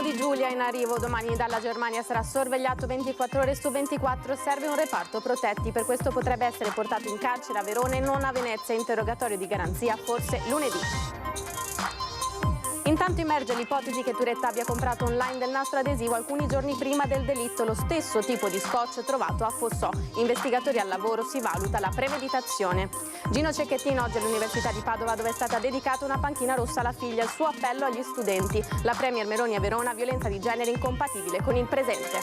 di Giulia in arrivo domani dalla Germania sarà sorvegliato 24 ore su 24, serve un reparto protetti, per questo potrebbe essere portato in carcere a Verona e non a Venezia, interrogatorio di garanzia forse lunedì. Intanto emerge l'ipotesi che Turetta abbia comprato online del nastro adesivo alcuni giorni prima del delitto, lo stesso tipo di scotch trovato a Fossò. Investigatori al lavoro, si valuta la premeditazione. Gino Cecchettin oggi all'Università di Padova, dove è stata dedicata una panchina rossa alla figlia, il suo appello agli studenti. La premier Meloni a Verona, violenza di genere incompatibile con il presente.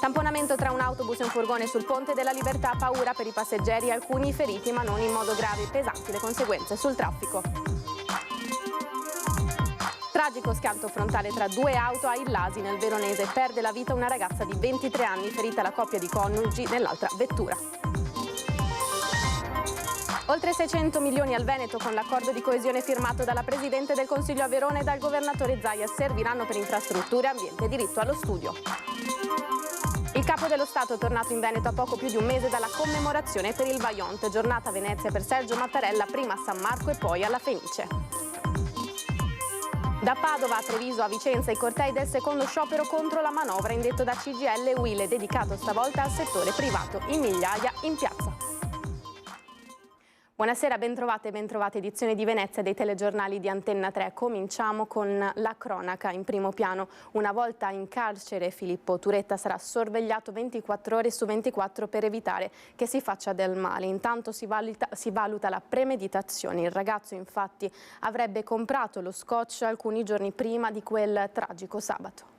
Tamponamento tra un autobus e un furgone sul Ponte della Libertà, paura per i passeggeri, alcuni feriti ma non in modo grave, pesanti le conseguenze sul traffico. Tragico schianto frontale tra due auto a Illasi nel Veronese, perde la vita una ragazza di 23 anni, ferita la coppia di coniugi nell'altra vettura. Oltre 600 milioni al Veneto con l'accordo di coesione firmato dalla Presidente del Consiglio a Verona e dal Governatore Zaia, serviranno per infrastrutture, ambiente e diritto allo studio. Il Capo dello Stato è tornato in Veneto a poco più di un mese dalla commemorazione per il Vajont, giornata a Venezia per Sergio Mattarella, prima a San Marco e poi alla Fenice. Da Padova a Treviso a Vicenza i cortei del secondo sciopero contro la manovra indetto da CGIL e UIL, dedicato stavolta al settore privato, in migliaia in piazza. Buonasera, bentrovate e bentrovate, edizione di Venezia dei telegiornali di Antenna 3. Cominciamo con la cronaca in primo piano. Una volta in carcere Filippo Turetta sarà sorvegliato 24 ore su 24 per evitare che si faccia del male. Intanto si valuta la premeditazione. Il ragazzo infatti avrebbe comprato lo scotch alcuni giorni prima di quel tragico sabato.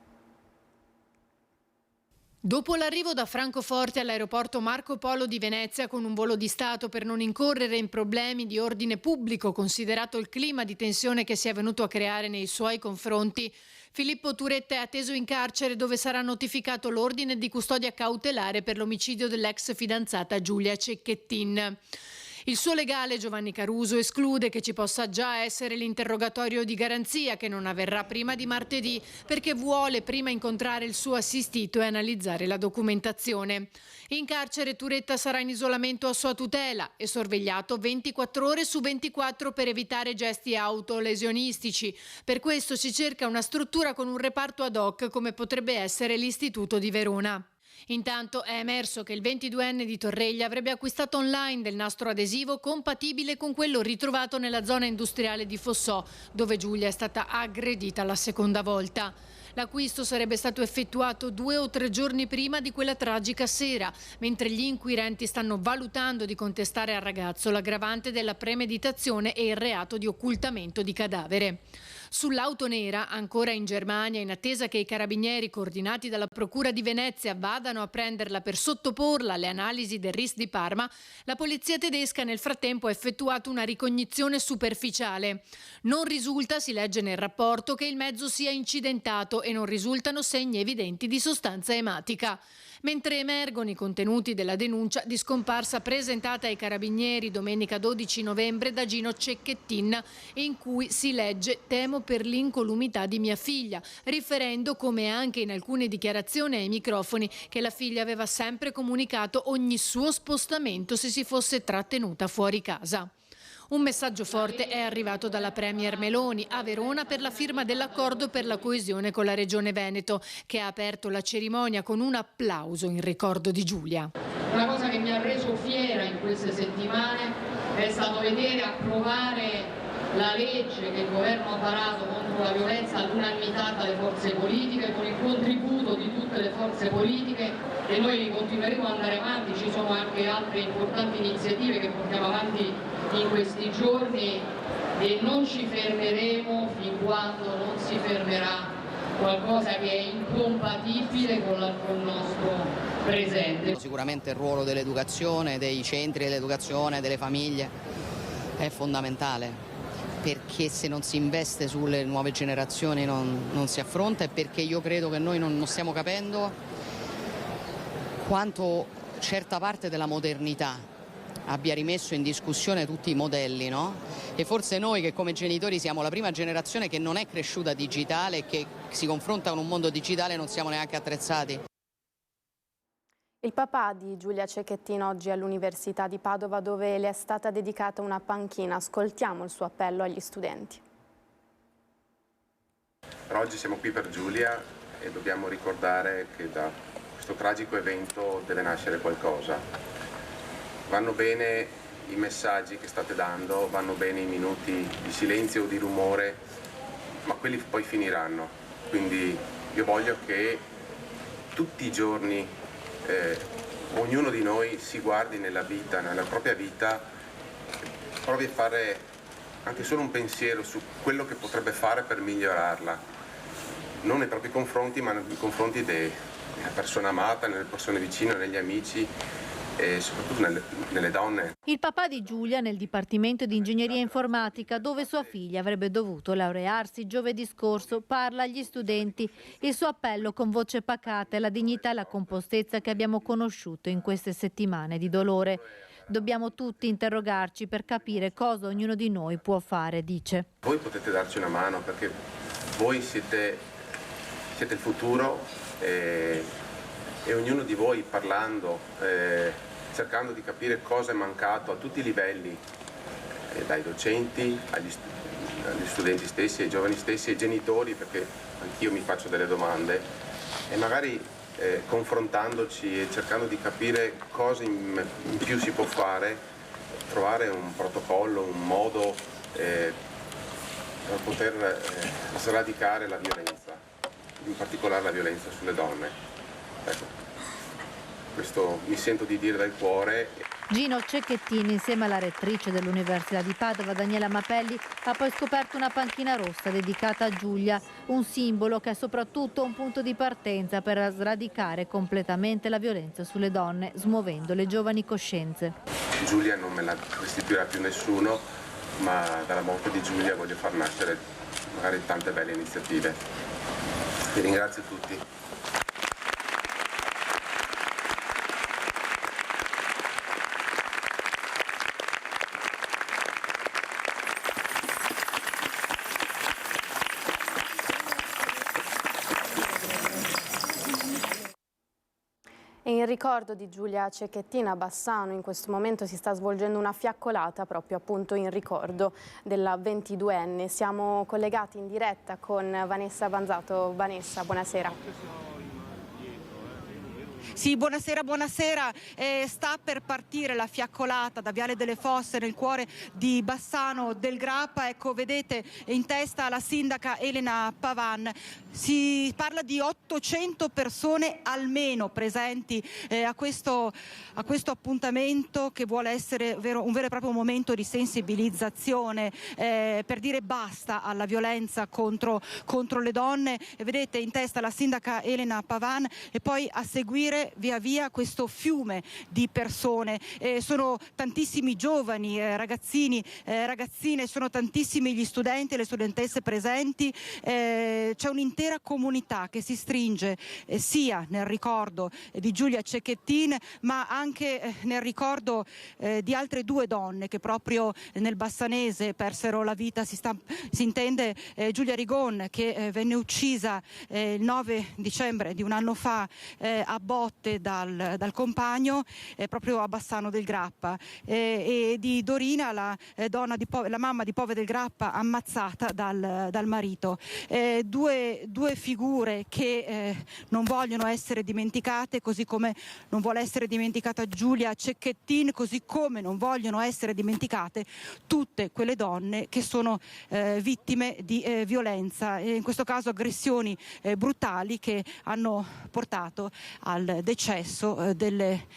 Dopo l'arrivo da Francoforte all'aeroporto Marco Polo di Venezia con un volo di Stato per non incorrere in problemi di ordine pubblico, considerato il clima di tensione che si è venuto a creare nei suoi confronti, Filippo Turetta è atteso in carcere, dove sarà notificato l'ordine di custodia cautelare per l'omicidio dell'ex fidanzata Giulia Cecchettin. Il suo legale Giovanni Caruso esclude che ci possa già essere l'interrogatorio di garanzia, che non avverrà prima di martedì, perché vuole prima incontrare il suo assistito e analizzare la documentazione. In carcere Turetta sarà in isolamento a sua tutela e sorvegliato 24 ore su 24 per evitare gesti autolesionistici. Per questo si cerca una struttura con un reparto ad hoc, come potrebbe essere l'Istituto di Verona. Intanto è emerso che il 22enne di Torreglia avrebbe acquistato online del nastro adesivo compatibile con quello ritrovato nella zona industriale di Fossò, dove Giulia è stata aggredita la seconda volta. L'acquisto sarebbe stato effettuato 2 o 3 giorni prima di quella tragica sera, mentre gli inquirenti stanno valutando di contestare al ragazzo l'aggravante della premeditazione e il reato di occultamento di cadavere. Sull'auto nera, ancora in Germania, in attesa che i carabinieri coordinati dalla Procura di Venezia vadano a prenderla per sottoporla alle analisi del RIS di Parma, la polizia tedesca nel frattempo ha effettuato una ricognizione superficiale. Non risulta, si legge nel rapporto, che il mezzo sia incidentato e non risultano segni evidenti di sostanza ematica. Mentre emergono i contenuti della denuncia di scomparsa presentata ai carabinieri domenica 12 novembre da Gino Cecchettin, in cui si legge «Temo per l'incolumità di mia figlia», riferendo, come anche in alcune dichiarazioni ai microfoni, che la figlia aveva sempre comunicato ogni suo spostamento se si fosse trattenuta fuori casa. Un messaggio forte è arrivato dalla premier Meloni a Verona per la firma dell'accordo per la coesione con la Regione Veneto, che ha aperto la cerimonia con un applauso in ricordo di Giulia. Una cosa che mi ha reso fiera in queste settimane è stato vedere approvare la legge che il governo ha varato contro la violenza all'unanimità dalle forze politiche, con il contributo di tutte le forze politiche, e noi continueremo ad andare avanti. Ci sono anche altre importanti iniziative che portiamo avanti in questi giorni e non ci fermeremo fin quando non si fermerà qualcosa che è incompatibile con il nostro presente. Sicuramente il ruolo dell'educazione, dei centri dell'educazione, delle famiglie è fondamentale, perché se non si investe sulle nuove generazioni non si affronta, e perché io credo che noi non stiamo capendo quanto certa parte della modernità abbia rimesso in discussione tutti i modelli, no? E forse noi, che come genitori siamo la prima generazione che non è cresciuta digitale e che si confronta con un mondo digitale, non siamo neanche attrezzati. Il papà di Giulia Cecchettin oggi all'Università di Padova, dove le è stata dedicata una panchina. Ascoltiamo il suo appello agli studenti. Però oggi siamo qui per Giulia e dobbiamo ricordare che da questo tragico evento deve nascere qualcosa. Vanno bene i messaggi che state dando, vanno bene i minuti di silenzio o di rumore, ma quelli poi finiranno. Quindi io voglio che tutti i giorni ognuno di noi si guardi nella vita, nella propria vita, provi a fare anche solo un pensiero su quello che potrebbe fare per migliorarla, non nei propri confronti, ma nei confronti della persona amata, nelle persone vicine, negli amici e soprattutto nelle donne. Il papà di Giulia nel Dipartimento di Ingegneria Informatica, dove sua figlia avrebbe dovuto laurearsi giovedì scorso, parla agli studenti. Il suo appello con voce pacata è la dignità e la compostezza che abbiamo conosciuto in queste settimane di dolore. Dobbiamo tutti interrogarci per capire cosa ognuno di noi può fare, dice. Voi potete darci una mano perché voi siete il futuro e ognuno di voi parlando, cercando di capire cosa è mancato a tutti i livelli, dai docenti agli studenti stessi, ai giovani stessi, ai genitori, perché anch'io mi faccio delle domande, e magari confrontandoci e cercando di capire cosa in più si può fare, trovare un protocollo, un modo per poter sradicare la violenza, in particolare la violenza sulle donne. Ecco, questo mi sento di dire dal cuore. Gino Cecchettini, insieme alla rettrice dell'Università di Padova, Daniela Mapelli, ha poi scoperto una panchina rossa dedicata a Giulia, un simbolo che è soprattutto un punto di partenza per sradicare completamente la violenza sulle donne, smuovendo le giovani coscienze. Giulia non me la restituirà più nessuno, ma dalla morte di Giulia voglio far nascere magari tante belle iniziative. Vi ringrazio tutti. In ricordo di Giulia Cecchettin a Bassano in questo momento si sta svolgendo una fiaccolata proprio appunto in ricordo della 22enne. Siamo collegati in diretta con Vanessa Banzato. Vanessa, buonasera. Sì, buonasera, buonasera. Sta per partire la fiaccolata da Viale delle Fosse nel cuore di Bassano del Grappa. Ecco, vedete in testa la sindaca Elena Pavan. Si parla di 800 persone almeno presenti a questo appuntamento che vuole essere un vero e proprio momento di sensibilizzazione per dire basta alla violenza contro le donne. Vedete in testa la sindaca Elena Pavan e poi a seguire via via questo fiume di persone. Sono tantissimi giovani, ragazzini, ragazzine, sono tantissimi gli studenti e le studentesse presenti. C'è un'intera comunità che si stringe sia nel ricordo di Giulia Cecchettin, ma anche nel ricordo di altre due donne che proprio nel Bassanese persero la vita. Si intende Giulia Rigon, che venne uccisa il 9 dicembre di un anno fa a botte dal compagno proprio a Bassano del Grappa, e di Dorina, la mamma di Pove del Grappa, ammazzata dal marito. Due figure che non vogliono essere dimenticate, così come non vuole essere dimenticata Giulia Cecchettin, così come non vogliono essere dimenticate tutte quelle donne che sono vittime di violenza, in questo caso aggressioni brutali che hanno portato al decesso delle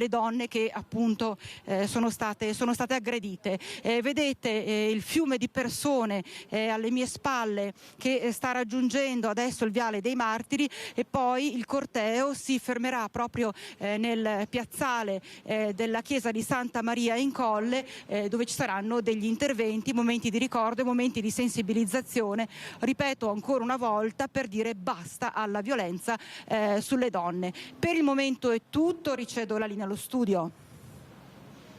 donne che appunto sono state aggredite. Vedete il fiume di persone alle mie spalle che sta raggiungendo adesso il Viale dei Martiri, e poi il corteo si fermerà proprio nel piazzale della chiesa di Santa Maria in Colle, dove ci saranno degli interventi, momenti di ricordo e momenti di sensibilizzazione, ripeto ancora una volta, per dire basta alla violenza sulle donne. Per il momento è tutto, ricevo la linea allo studio.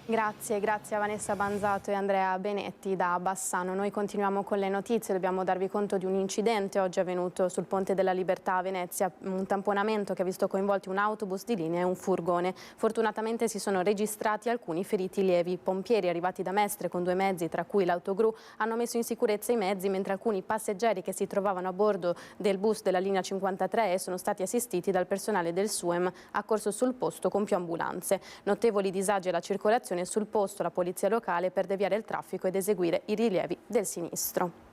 Grazie a Vanessa Banzato e Andrea Benetti da Bassano. Noi continuiamo con le notizie, dobbiamo darvi conto di un incidente oggi avvenuto sul Ponte della Libertà a Venezia, un tamponamento che ha visto coinvolti un autobus di linea e un furgone. Fortunatamente si sono registrati alcuni feriti lievi. Pompieri arrivati da Mestre con 2 mezzi, tra cui l'autogru, hanno messo in sicurezza i mezzi, mentre alcuni passeggeri che si trovavano a bordo del bus della linea 53 sono stati assistiti dal personale del SUEM accorso sul posto con più ambulanze. Notevoli disagi alla circolazione sul posto la polizia locale per deviare il traffico ed eseguire i rilievi del sinistro.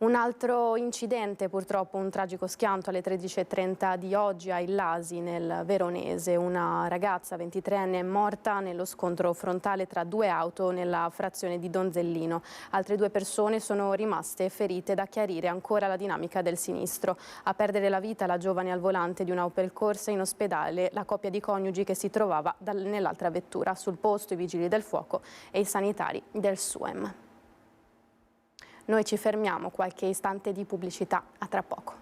Un altro incidente, purtroppo un tragico schianto alle 13:30 di oggi a Illasi nel Veronese. Una ragazza 23enne è morta nello scontro frontale tra 2 auto nella frazione di Donzellino. Altre 2 persone sono rimaste ferite, da chiarire ancora la dinamica del sinistro. A perdere la vita la giovane al volante di una Opel Corsa, in ospedale la coppia di coniugi che si trovava nell'altra vettura. Sul posto i vigili del fuoco e i sanitari del SUEM. Noi ci fermiamo, qualche istante di pubblicità, a tra poco.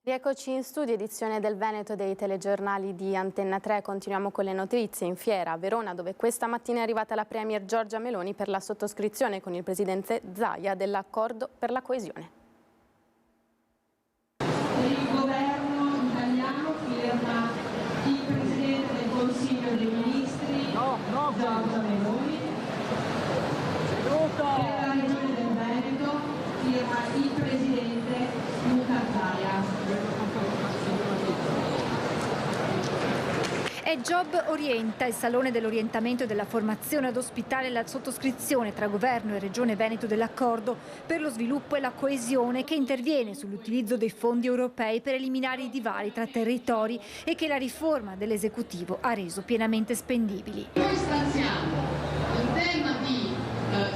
Rieccoci in studio, edizione del Veneto dei telegiornali di Antenna 3. Continuiamo con le notizie in fiera a Verona, dove questa mattina è arrivata la Premier Giorgia Meloni per la sottoscrizione con il presidente Zaia dell'accordo per la coesione. Il governo italiano firma il Presidente del Consiglio dei Ministri, Giorgia Meloni. Per la Regione del Veneto firma il Presidente Luca Zaia. È Job Orienta, il salone dell'orientamento e della formazione ad ospitare la sottoscrizione tra Governo e Regione Veneto dell'accordo per lo sviluppo e la coesione, che interviene sull'utilizzo dei fondi europei per eliminare i divari tra territori e che la riforma dell'esecutivo ha reso pienamente spendibili. Noi stanziamo in tema di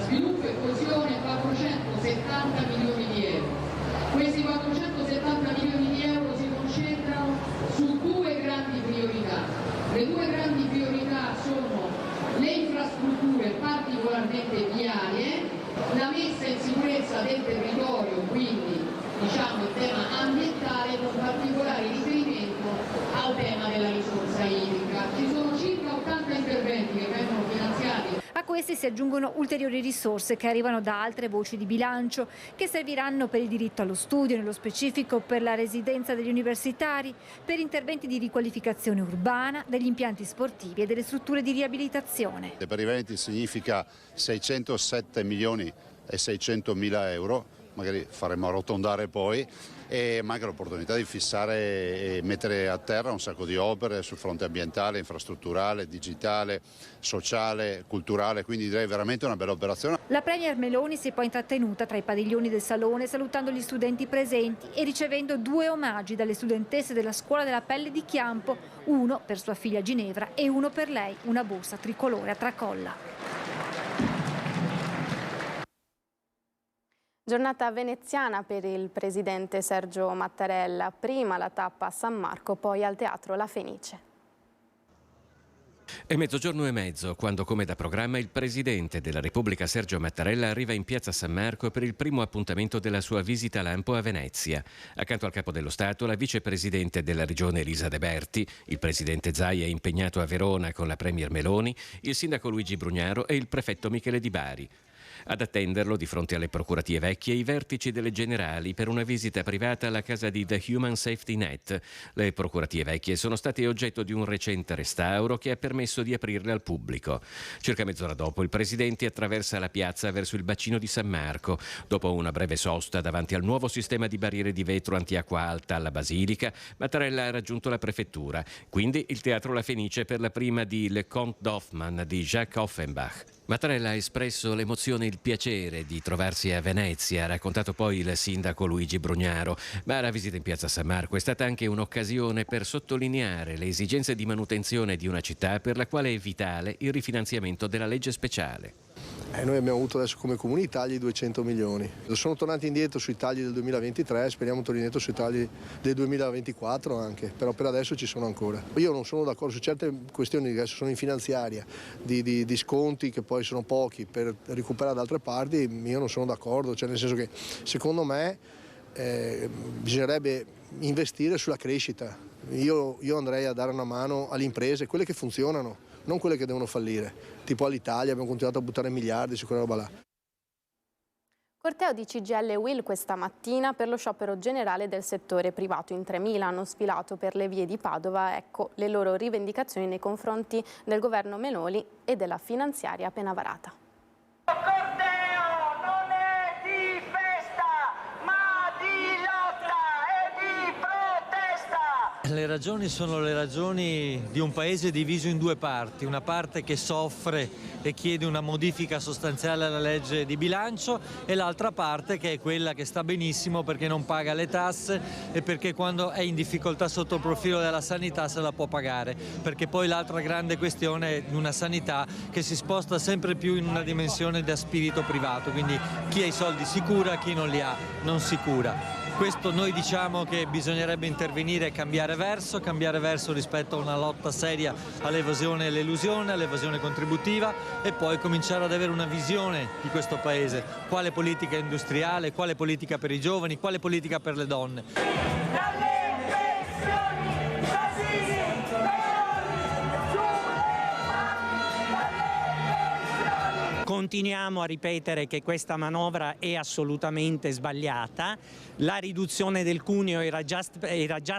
sviluppo e coesione 470 milioni di euro. Questi 470 milioni di euro si concentrano su 2 grandi priorità. Le 2 grandi priorità sono le infrastrutture, particolarmente viarie, la messa in sicurezza del territorio, quindi diciamo il tema ambientale, con particolare riferimento al tema della risorsa idrica. Ci sono circa 80 interventi che vengono finanziati. A questi si aggiungono ulteriori risorse che arrivano da altre voci di bilancio, che serviranno per il diritto allo studio, nello specifico per la residenza degli universitari, per interventi di riqualificazione urbana, degli impianti sportivi e delle strutture di riabilitazione. Per i Veneti significa 607 milioni e 600 mila euro, magari faremo arrotondare poi, e manca l'opportunità di fissare e mettere a terra un sacco di opere sul fronte ambientale, infrastrutturale, digitale, sociale, culturale, quindi direi veramente una bella operazione. La Premier Meloni si è poi intrattenuta tra i padiglioni del salone, salutando gli studenti presenti e ricevendo 2 omaggi dalle studentesse della Scuola della Pelle di Chiampo, uno per sua figlia Ginevra e uno per lei, una borsa tricolore a tracolla. Giornata veneziana per il presidente Sergio Mattarella, prima la tappa a San Marco, poi al Teatro La Fenice. È 12:30 quando, come da programma, il presidente della Repubblica Sergio Mattarella arriva in piazza San Marco per il primo appuntamento della sua visita lampo a Venezia. Accanto al capo dello Stato, la vicepresidente della regione Elisa De Berti, il presidente Zaia è impegnato a Verona con la Premier Meloni, il sindaco Luigi Brugnaro e il prefetto Michele Di Bari. Ad attenderlo, di fronte alle procuratie vecchie, i vertici delle Generali per una visita privata alla casa di The Human Safety Net. Le procuratie vecchie sono state oggetto di un recente restauro che ha permesso di aprirle al pubblico. Circa mezz'ora dopo, il presidente attraversa la piazza verso il bacino di San Marco. Dopo una breve sosta davanti al nuovo sistema di barriere di vetro antiacqua alta alla Basilica, Mattarella ha raggiunto la prefettura, quindi il Teatro La Fenice per la prima di Le Conte d'Hoffmann di Jacques Offenbach. Mattarella ha espresso l'emozione e il piacere di trovarsi a Venezia, ha raccontato poi il sindaco Luigi Brugnaro, ma la visita in piazza San Marco è stata anche un'occasione per sottolineare le esigenze di manutenzione di una città per la quale è vitale il rifinanziamento della legge speciale. Noi abbiamo avuto adesso come comuni i tagli 200 milioni. Sono tornati indietro sui tagli del 2023, speriamo tornino indietro sui tagli del 2024 anche, però per adesso ci sono ancora. Io non sono d'accordo su certe questioni che adesso sono in finanziaria, di sconti che poi sono pochi per recuperare da altre parti, io non sono d'accordo, cioè nel senso che secondo me bisognerebbe investire sulla crescita. Io andrei a dare una mano alle imprese, quelle che funzionano, non quelle che devono fallire. Tipo all'Italia abbiamo continuato a buttare miliardi su quella roba là. Corteo di CGIL e UIL questa mattina per lo sciopero generale del settore privato. In 3.000 hanno sfilato per le vie di Padova. Ecco le loro rivendicazioni nei confronti del governo Meloni e della finanziaria appena varata. Corteo non è di festa, ma di lotta e di protesta. Le ragioni sono le ragioni di un paese diviso in due parti, una parte che soffre e chiede una modifica sostanziale alla legge di bilancio e l'altra parte che è quella che sta benissimo perché non paga le tasse e perché quando è in difficoltà sotto il profilo della sanità se la può pagare, perché poi l'altra grande questione è una sanità che si sposta sempre più in una dimensione da spirito privato, quindi chi ha i soldi si cura, chi non li ha non si cura. Questo noi diciamo che bisognerebbe intervenire e cambiare verso rispetto a una lotta seria all'evasione e all'elusione, all'evasione contributiva e poi cominciare ad avere una visione di questo Paese, quale politica industriale, quale politica per i giovani, quale politica per le donne. Continuiamo a ripetere che questa manovra è assolutamente sbagliata, la riduzione del cuneo era già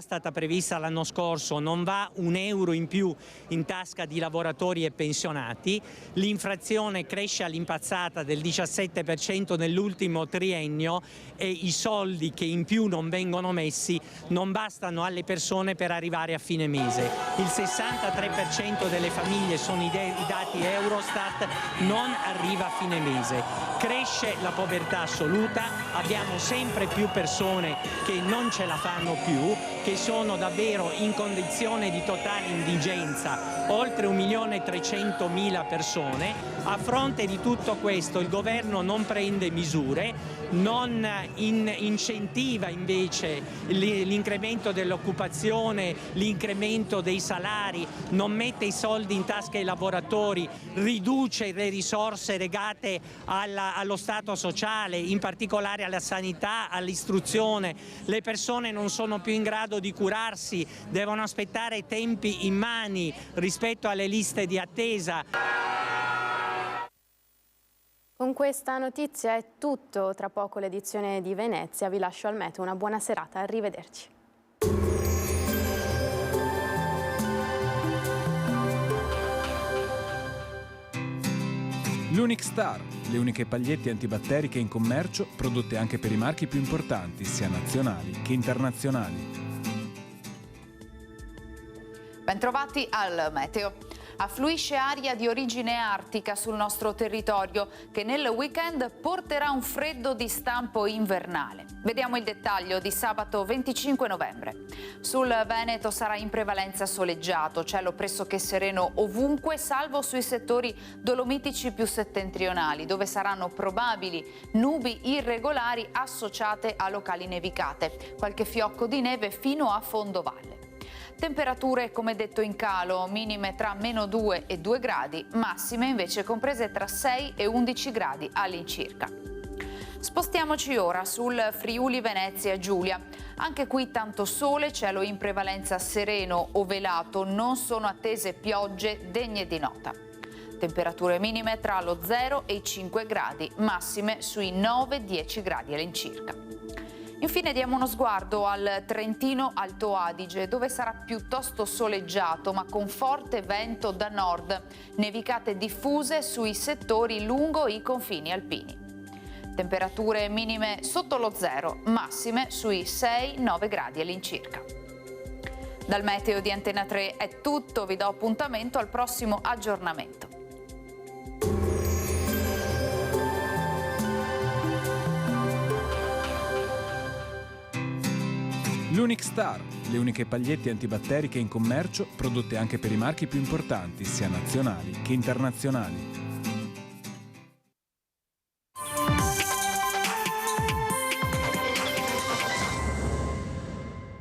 stata prevista l'anno scorso, non va un euro in più in tasca di lavoratori e pensionati, l'inflazione cresce all'impazzata del 17% nell'ultimo triennio e i soldi che in più non vengono messi non bastano alle persone per arrivare a fine mese. Il 63% delle famiglie, sono i dati Eurostat, non arriva a fine mese. Cresce la povertà assoluta, abbiamo sempre più persone che non ce la fanno più, che sono davvero in condizione di totale indigenza, oltre 1.300.000 persone. A fronte di tutto questo il governo non prende misure, non incentiva invece l'incremento dell'occupazione, l'incremento dei salari, non mette i soldi in tasca ai lavoratori, riduce le risorse legate allo Stato sociale, in particolare alla sanità, all'istruzione. Le persone non sono più in grado di curarsi, devono aspettare tempi immani rispetto alle liste di attesa. Con questa notizia è tutto, tra poco l'edizione di Venezia, vi lascio al meteo, una buona serata, arrivederci. L'Unic Star, le uniche pagliette antibatteriche in commercio, prodotte anche per i marchi più importanti, sia nazionali che internazionali. Bentrovati al meteo. Affluisce aria di origine artica sul nostro territorio che nel weekend porterà un freddo di stampo invernale. Vediamo il dettaglio di sabato 25 novembre. Sul Veneto sarà in prevalenza soleggiato, cielo pressoché sereno ovunque, salvo sui settori dolomitici più settentrionali, dove saranno probabili nubi irregolari associate a locali nevicate, qualche fiocco di neve fino a fondovalle. Temperature, come detto, in calo, minime tra -2 e 2 gradi, massime invece comprese tra 6 e 11 gradi all'incirca. Spostiamoci ora sul Friuli Venezia Giulia. Anche qui tanto sole, cielo in prevalenza sereno o velato, non sono attese piogge degne di nota. Temperature minime tra lo 0 e i 5 gradi, massime sui 9-10 gradi all'incirca. Infine diamo uno sguardo al Trentino Alto Adige, dove sarà piuttosto soleggiato ma con forte vento da nord, nevicate diffuse sui settori lungo i confini alpini. Temperature minime sotto lo 0, massime sui 6-9 gradi all'incirca. Dal meteo di Antena 3 è tutto, vi do appuntamento al prossimo aggiornamento. L'Unic Star, le uniche pagliette antibatteriche in commercio, prodotte anche per i marchi più importanti, sia nazionali che internazionali.